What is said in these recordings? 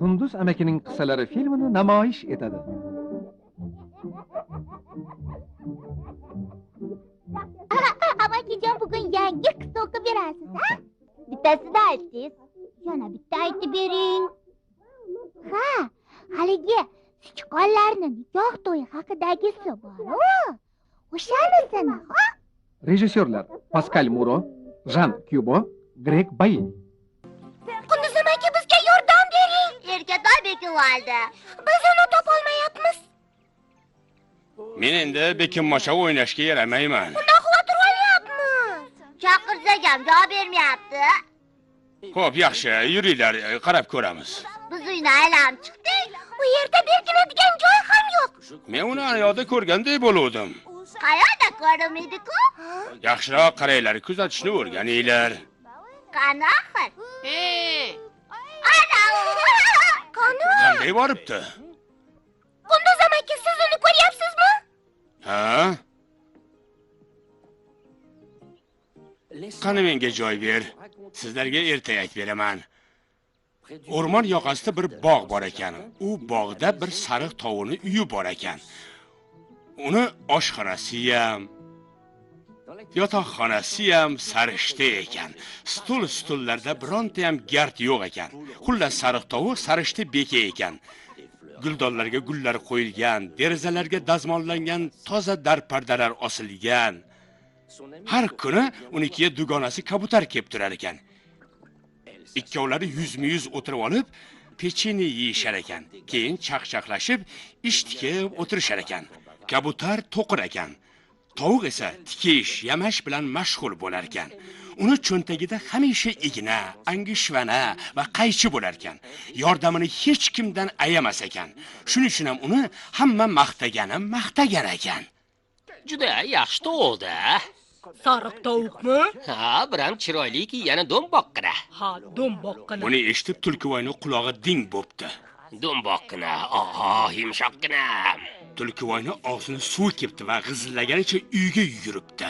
Qunduz amakining qissalari filmini namoyish etadi. Amakijon bugun yangi qissa o'qib berasiz, ha? Bittasini aytingiz. Yana bitta aytib bering. Ha, haligi sichqonlarni nikoh to'yi haqidagisi bor-ku. O'shanisini, ha? Rejissyorlar Pascal Muro, Jean Cubo, Greg Bailey. Qunduz amaki bizga yordam bering. Erkatoy bekinvoldi. Biz uni topolmayapmiz. Men endi bekinmocha o'ynashga yaramayman. Unda xavotir olyapmiz. Chaqirsak ham javob bermayapti. Xo'p, yaxshi, yuringlar, qarab ko'ramiz. Biz uyni aylanib chiqdik. U yerda berkinadigan joy ham yo'q. Men uni ayoqda ko'rganday bo'luvdim. Qayerda ko'rdim-ku? Yaxshiroq qaranglar, kuzatishni o'rganinglar. Qani axir? Qani? Qanday boribdi? Qunduz amaki, siz uni ko'ryapsizmi? Ha? Qani menga joy ber. Sizlarga erta aytib beraman. O'rmon yoqasida bir bog' bor ekan. U bog'da bir sariq tovuqning uyi bor ekan. Uni oshxonasi ham, yotoqxonasi ham sarishta ekan. Stullarda bironta ham gard yo'q ekan. Xullas sariq tovuq sarishta beka ekan. Guldonlarga gullar qo'yilgan, derazalarga dazmollangan toza darpardalar osilgan. Har kuni unikiga dugonasi kabutar kelib turar ekan. Ikkovlari yuzma-yuz o'tirib olib, pecheni yeyishar ekan. Keyin chaqchaqlashib, ish tikib o'tirishar ekan. Kabutar to'qir ekan. Tovuq esa tikish, yamash bilan mashg'ul bo'lar ekan. Uni cho'ntagida hamisha igna, angishvana va qaychi bo'lar ekan. Yordamini hech kimdan ayamas ekan. Shuning uchun ham uni hamma maqtagan ekan. Juda yaxshi tovuq-da. Sariq tovuqmi? Ha, biram chiroyliki, yana do'mboqqina. Ha, do'mboqqina. Buni eshitib tulkivoyning qulog'i ding bo'pti. Do'mboqqina, yumshoqqina. Tulkivoyning og'zini suv kepti va g'izillaganicha uyga yuguribdi.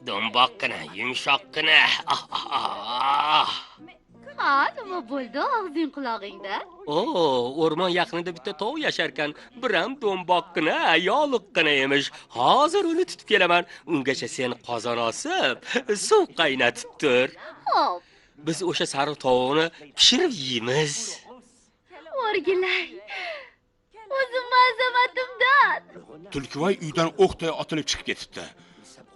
Do'mboqqina, yumshoqqina. Ha, nima bo'ldi og'zing qulog'ingda? O'rmon yaqinida bitta tovuq yashar ekan. Biram do'mboqqina, yoliqqina emish. Hozir uni tutib kelaman. Ungacha sen qozon osib, suv qaynatib tur. Xo'p. Biz o'sha sariq tovuqni pishirib yeymiz. O'rgilay. O'zim azamatımdan. Tulkivoy uydan o'qday otilib chiqib ketibdi.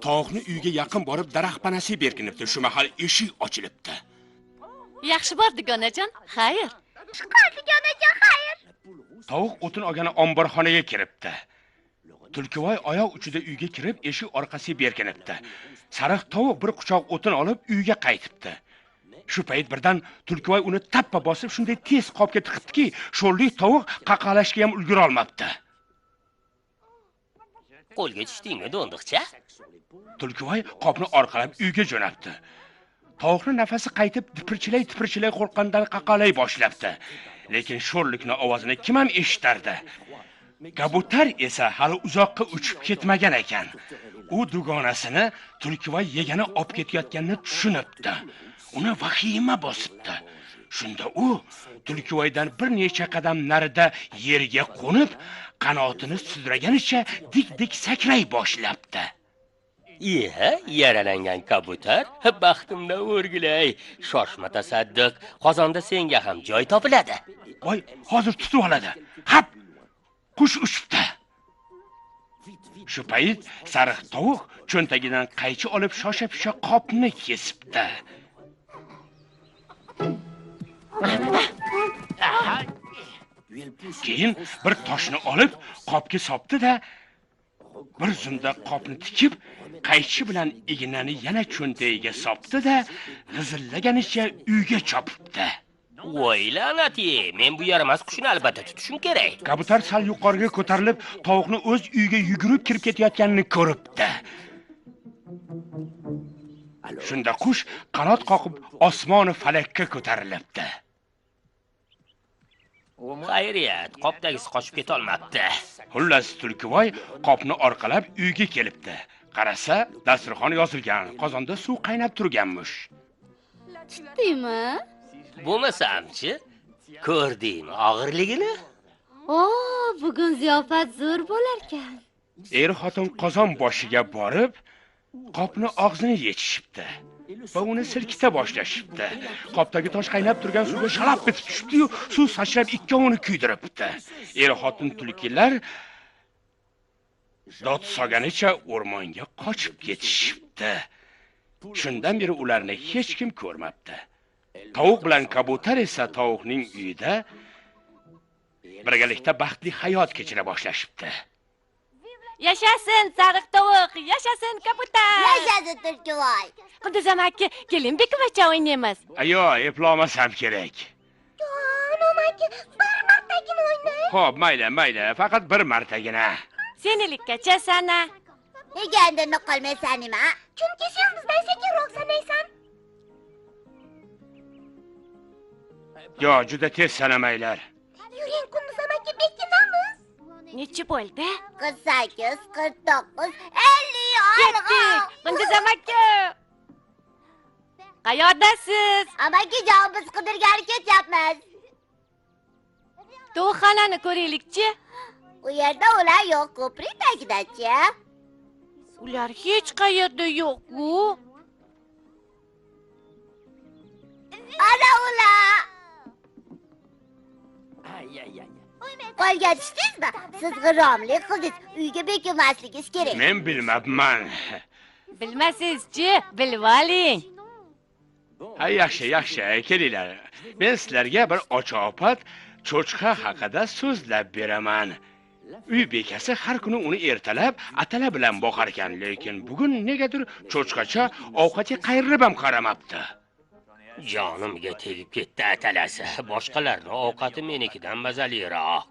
Tovuqni uyga yaqin borib daraxt panasiga berkinibdi. Shu mahal eshik ochilibdi. Yaxshi bordik onajon. Xayr. Chiqardik onajon, xayr. Tovuq o'tin olgani omborxonaga kiribdi. Tulkivoy oyoq uchida uyga kirib, eshik orqasiga berkinibdi. Sariq tovuq bir quchoq o'tin olib uyga qaytibdi. Shu payt birdan Tulkivoy uni tappa bosib shunday tez qopga tiqibdiki, sho'rlik tovuq qaqalashga ham ulgura olmabdi. Qo'lga tushdingmi, do'ndiqcha? Tulkivoy qopni orqalab uyga jo'nabdi. Tovuqning nafasi qaytib, tipirchilay qo'rqqandan qaqalay boshlabdi. Lekin sho'rlikning ovozini kim ham eshitardi? Kabutar esa hali uzoqqa uchib ketmagan ekan. U dugonasini Tulkivoy yegani olib ketayotganini tushunibdi. Uni vahima bosibdi. Shunda u Tulkivoydan bir necha qadam narida yerga qo'nib, qanotini sudraganicha dik sakray boshlabdi. Yaralangan kabutar, baxtimdan o'rgilay. Shoshma tasadduq, qozonda senga ham joy topiladi. Voy, hozir tutib oladi. Hap! Qush uchibdi. Shu payt sariq tovuq cho'ntagidan qaychi olib shosha-pisha qopni kesibdi. Keyin bir toshni olib qopga soldi-da, bir zumda qopni tikib, qaychi bilan ignani yana cho'ntagiga soldi-da, g'izillaganicha uyga chopibdi. Voy la'nati, men bu yaramas qushni albatta tutishim kerak. Kabutar sal yuqoriga ko'tarilib, tovuqni o'z uyiga yugurib kirib ketayotganini ko'ribdi. Shunda qush qanot qoqib osmoni falakka ko'tarilibdi. Xayriyat, qopdagisi qochib keta olmabdi. Xullas Tulkivoy qopni orqalab uyga kelibdi. Qarasa, dasturxon yozilgan, qozonda suv qaynab turganmish. Tutdingmi? Bo'lmasam-chi? Ko'rdingmi og'irligini? Bugun ziyofat zo'r bo'larkan. Er-xotin qozon boshiga borib, qopni og'zini yechishibdi va uni silkita boshlashibdi. Qopdagi tosh qaynab turgan suvga shalab bitib tushibdi-yu, suv sachrab ikkovini kuydiribdi. Er-xotin tulkilar dod solganicha o'rmonga qochib ketishibdi. Shundan beri ularni hech kim ko'rmabdi. Tovuq bilan kabutar esa tovuqning uyida birgalikda baxtli hayot kechira boshlashibdi. Yashasin sariq tovuq, yashasin kabutar. Yashasin Tulkivoy. Qunduz amaki, keling bekivacha o'ynaymiz. Ayo, eplolmasam kerak. Amaki, bir martagina o'ynay. Xo'p, mayli, faqat bir martagina. Senilikkacha sana. Nega endi qolmaysan nima? Chunki sen bizdan sekinroq sanaysan. Yo, juda tez sanamaylar. Yuring Qunduz amaki, bekinamiz. Nechi bo'ldi? 48, 49, 50 Ketdik. Qunduz amaki. Qayerdasiz? Amakijon, biz qidirgani ketyapmiz. Tovuqxonani ko'raylikchi. U yerda ular yo'q, ko'prik tagida-chi. Ular hech qayerda yo'q-ku. Ana ular. Qo'lga tushdingizmi? Siz g'irromlik qildingiz. Uyga bekinmasligingiz kerak. Men bilmabman. Bilmasizchi, bilib oling. Ha, yaxshi, kelinglar. Men sizlarga bir ochoqpat cho'chqa haqida so'zlab beraman. Uy bekasi har kuni uni ertalab atala bilan boqar ekan, lekin bugun negadir cho'chqacha ovqatga qayrilib ham qaramabdi. Jonimga tegib ketdi atalasi. Boshqalarning ovqati menikidan mazaliroq.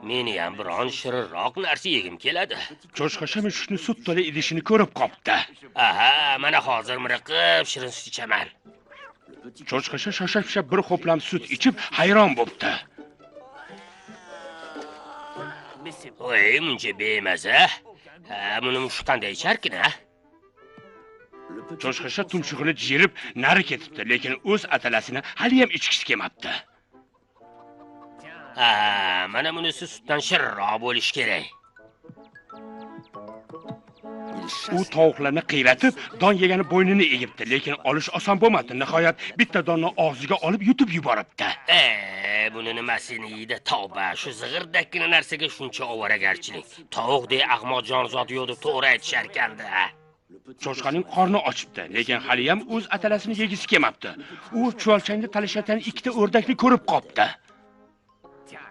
Meni ham biron shirinroq narsa yegim keladi. Cho'chqacha mushukni sut to'la idishini ko'rib qopdi. Aha, mana hozir miriqib shirin sut ichaman. Cho'chqacha shosha-pisha bir xo'plam sut ichib hayron bo'pti. Voy, muncha bemaza. Buni mushuk qanday icharkin-a? Cho'chqacha tumshug'ini jirib nari ketibdi, lekin o'z atalasini hali ham ichkisi kelmabdi. Mana bunisi sutdan shirinroq bo'lish kerak. U tovuqlarni qiyratib, don yegani bo'ynini egibdi, lekin olish oson bo'lmadi. Nihoyat bitta donni og'ziga olib yutib yuboribdi. Buni nimasini yeydi? Tavba, shu zig'irdakkina narsaga shuncha ovoragarchilik. Tovuqdek ahmoq jonzot yo'q deb to'g'ri aytishar ekanda. Cho'chqaning qorni ochibdi, lekin hali ham o'z atalasini yegisi kelmabdi. U chuvalchangda talashayotgan ikkita o'rdakni ko'rib qopdi.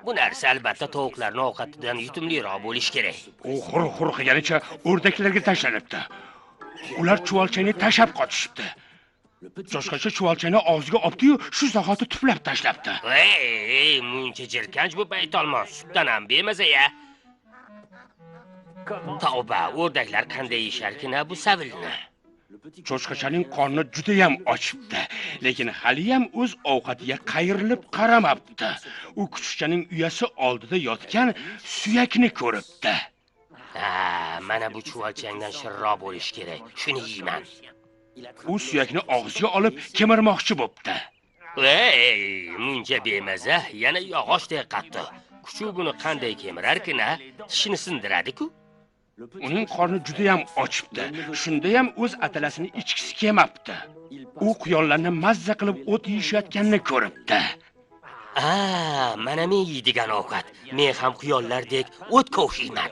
Bu narsa albatta tovuqlarning ovqatidan yutumliroq bo'lish kerak. U xur qilganicha o'rdaklarga tashlanibdi. Ular chuvalchangni tashab qochishibdi. Cho'chqacha chuvalchangni og'ziga oldi-yu, shu zahoti tuflab tashlabdi. Ey, muncha jirkanch bu baytolmon sutdan ham bemaza-ya. Tavba, o'rdaklar qanday yesharkin bu savilni? Cho'chqachaning qorni juda ham ochibdi, lekin hali ham o'z ovqatiga qayrilib qaramabdi. U kuchukchaning uyasi oldida yotgan suyakni ko'ribdi. Mana bu chuvalchangdan shirinroq bo'lish kerak. Shuni yeyman. U suyakni og'ziga olib kemirmoqchi bo'pti. Ey, muncha bemaza, yana yog'ochdek qattiq. Kuchuk buni qanday kemirarkin-a? Tishini sindiradi-ku. Uning qorni juda ham ochibdi. Shunda ham o'z atalasini ichkisi kelmabdi. U quyonlarni mazza qilib o't yeyishayotganini ko'ribdi. Mana men yeydigan ovqat. Men ham quyonlardek o't ko'shiyman.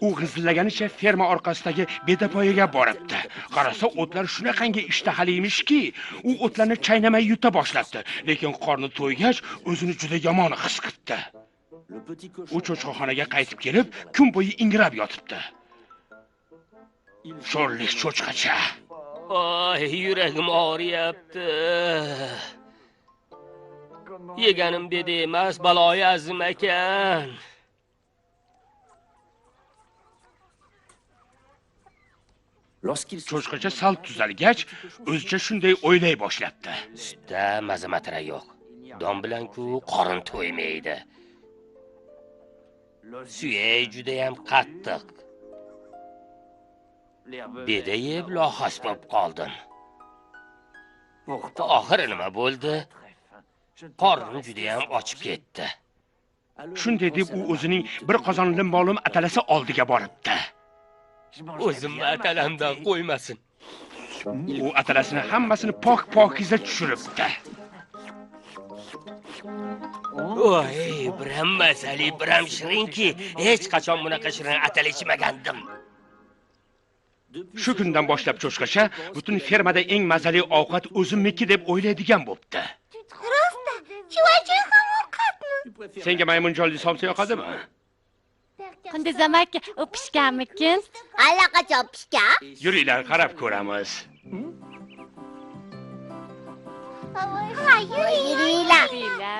U g'izlaganicha ferma orqasidagi bedapoyaga boribdi. Qarasa, o'tlar shunaqangi ishtahali emishki, u o'tlarni chaynamay yuta boshlabdi, lekin qorni to'ygach, o'zini juda yomon his qildi. U cho'chqaxonaga qaytib kelib, kun bo'yi ingrab yotibdi. Sho'rlik cho'chqacha. Yuragim og'riyapti. Yeganim dedi emas, baloyi azim ekan. Cho'chqacha sal tuzalgach, o'zicha shunday o'ylay boshlabdi. Sutda mazamatira yo'q. Don bilan-ku qorin to'ymaydi. Suyay juda ham qattiq. Beda yeb lohas bo'lib qoldim. Oxiri nima bo'ldi? Qornim juda ham ochib ketdi. Shunday deb u o'zining bir qozon limolum atalasi oldiga boribdi. O'zimni atalamdan qo'ymasin. U atalasini hammasini pok-pokiza tushiribdi. Voy, biram mazali, biram shirinki, hech qachon bunaqa shirin atal ichmagandim. Shu kundan boshlab cho'chqacha butun fermada eng mazali ovqat o'zimniki deb o'ylaydigan bo'pti. Rosta, chivachoy ham ovqatmi? Senga maymunjonli somsa yoqadimi? Qunduz amaki, u pishganmikin? Allaqachon pishgan? Yuringlar, qarab ko'ramiz. Ha, yuringlar. Bila.